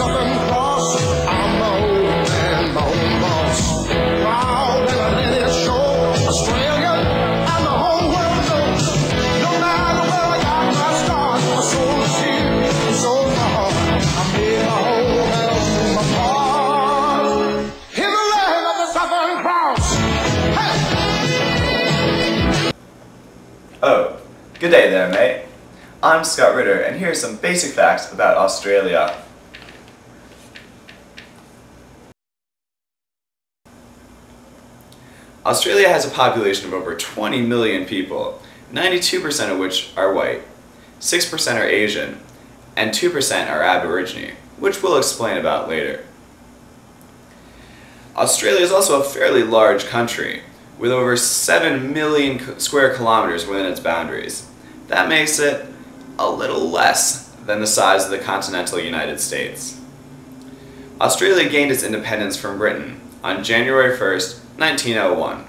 Southern Cross. I'm my own man, my own boss. Proud and I let it show. Australian and the whole world knows. No matter where I got my start, my soul is here, and so's my heart. I made my home and my part in the land of the Southern Cross. Hey! Oh, good day there, mate. I'm Scott Ritter, and here are some basic facts about Australia. Australia has a population of over 20 million people, 92% of which are white, 6% are Asian, and 2% are Aborigine, which we'll explain about later. Australia is also a fairly large country, with over 7 million square kilometers within its boundaries. That makes it a little less than the size of the continental United States. Australia gained its independence from Britain on January 1st, 1901.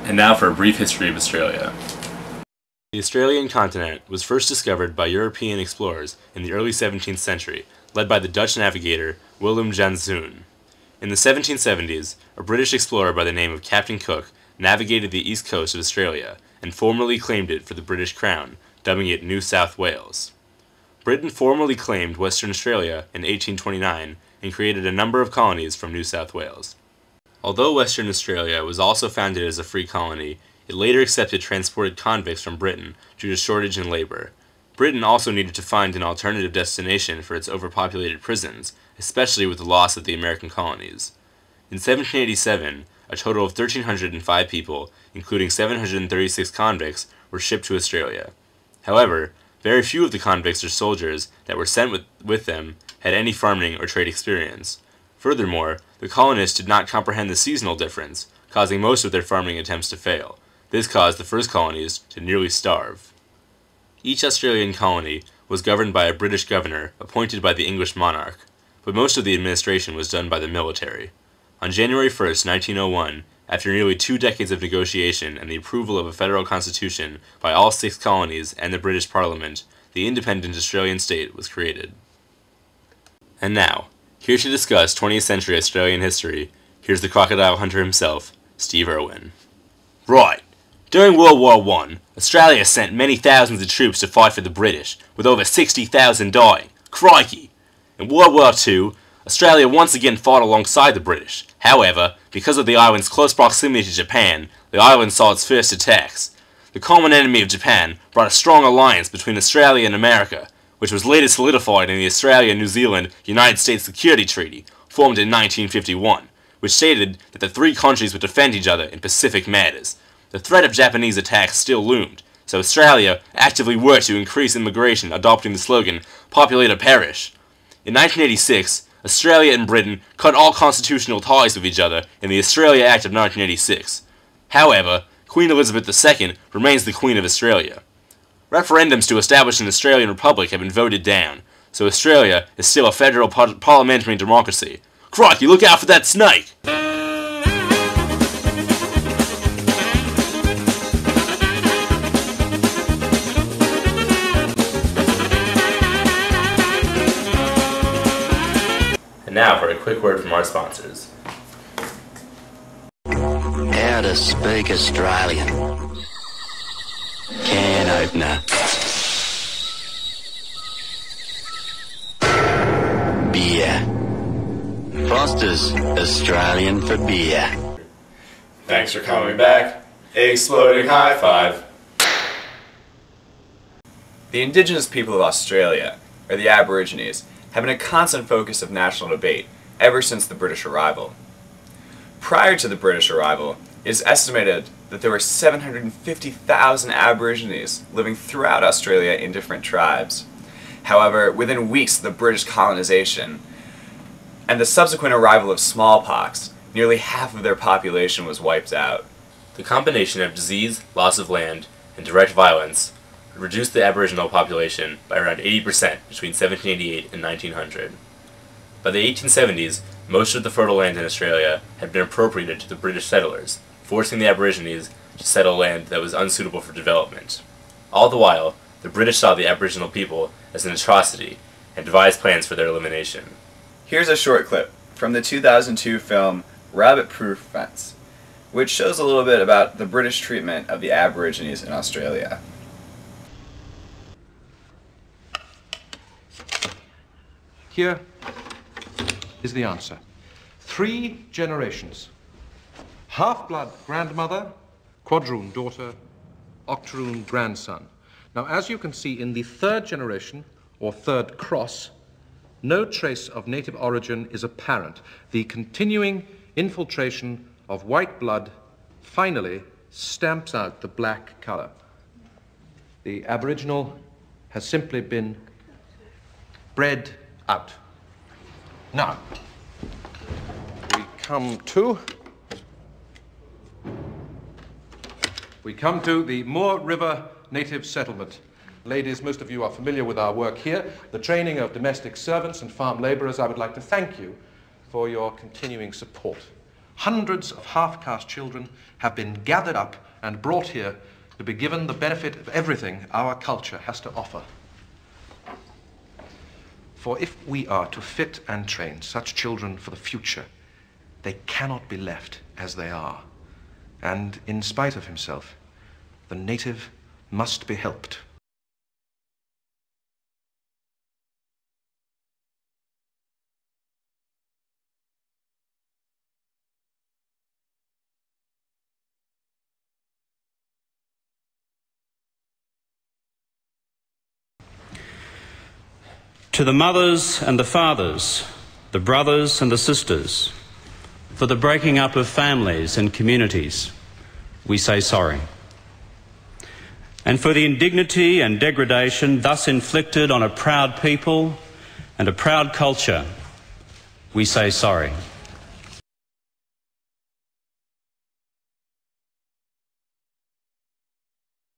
And now for a brief history of Australia. The Australian continent was first discovered by European explorers in the early 17th century, led by the Dutch navigator Willem Janszoon. In the 1770s, a British explorer by the name of Captain Cook navigated the east coast of Australia and formally claimed it for the British Crown, dubbing it New South Wales. Britain formally claimed Western Australia in 1829 and created a number of colonies from New South Wales. Although Western Australia was also founded as a free colony, it later accepted transported convicts from Britain due to shortage in labor. Britain also needed to find an alternative destination for its overpopulated prisons, especially with the loss of the American colonies. In 1787, a total of 1,305 people, including 736 convicts, were shipped to Australia. However, very few of the convicts or soldiers that were sent with them had any farming or trade experience. Furthermore, the colonists did not comprehend the seasonal difference, causing most of their farming attempts to fail. This caused the first colonies to nearly starve. Each Australian colony was governed by a British governor appointed by the English monarch, but most of the administration was done by the military. On January 1st, 1901, after nearly 2 decades of negotiation and the approval of a federal constitution by all 6 colonies and the British Parliament, the independent Australian state was created. And now, here to discuss 20th century Australian history, here's the crocodile hunter himself, Steve Irwin. Right. During World War I, Australia sent many thousands of troops to fight for the British, with over 60,000 dying. Crikey! In World War II, Australia once again fought alongside the British. However, because of the island's close proximity to Japan, the island saw its first attacks. The common enemy of Japan brought a strong alliance between Australia and America, which was later solidified in the Australia-New Zealand-United States Security Treaty, formed in 1951, which stated that the 3 countries would defend each other in Pacific matters. The threat of Japanese attacks still loomed, so Australia actively worked to increase immigration, adopting the slogan, "Populate or Perish." In 1986, Australia and Britain cut all constitutional ties with each other in the Australia Act of 1986. However, Queen Elizabeth II remains the Queen of Australia. Referendums to establish an Australian Republic have been voted down, so Australia is still a federal parliamentary democracy. Crikey, look out for that snake! And now for a quick word from our sponsors. How to speak Australian. Can opener. Beer. Foster's Australian for beer. Thanks for coming back. Exploding high five. The indigenous people of Australia, or the Aborigines, have been a constant focus of national debate ever since the British arrival. Prior to the British arrival, it is estimated that there were 750,000 Aborigines living throughout Australia in different tribes. However, within weeks of the British colonization and the subsequent arrival of smallpox, nearly half of their population was wiped out. The combination of disease, loss of land, and direct violence reduced the Aboriginal population by around 80% between 1788 and 1900. By the 1870s, most of the fertile land in Australia had been appropriated to the British settlers, forcing the Aborigines to settle land that was unsuitable for development. All the while, the British saw the Aboriginal people as an atrocity and devised plans for their elimination. Here's a short clip from the 2002 film Rabbit Proof Fence, which shows a little bit about the British treatment of the Aborigines in Australia. Here is the answer. 3 generations. Half-blood grandmother, quadroon daughter, octoroon grandson. Now, as you can see in the 3rd generation, or 3rd cross, no trace of native origin is apparent. The continuing infiltration of white blood finally stamps out the black color. The Aboriginal has simply been bred out. Now, we come to the Moore River Native Settlement. Ladies, most of you are familiar with our work here, the training of domestic servants and farm laborers. I would like to thank you for your continuing support. Hundreds of half-caste children have been gathered up and brought here to be given the benefit of everything our culture has to offer. For if we are to fit and train such children for the future, they cannot be left as they are. And in spite of himself, the native must be helped. To the mothers and the fathers, the brothers and the sisters, for the breaking up of families and communities, we say sorry. And for the indignity and degradation thus inflicted on a proud people and a proud culture, we say sorry.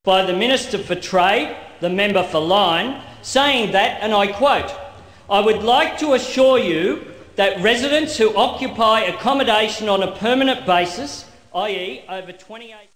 By the Minister for Trade, the member for Lyne, saying that, and I quote, "I would like to assure you that residents who occupy accommodation on a permanent basis, i.e. over 28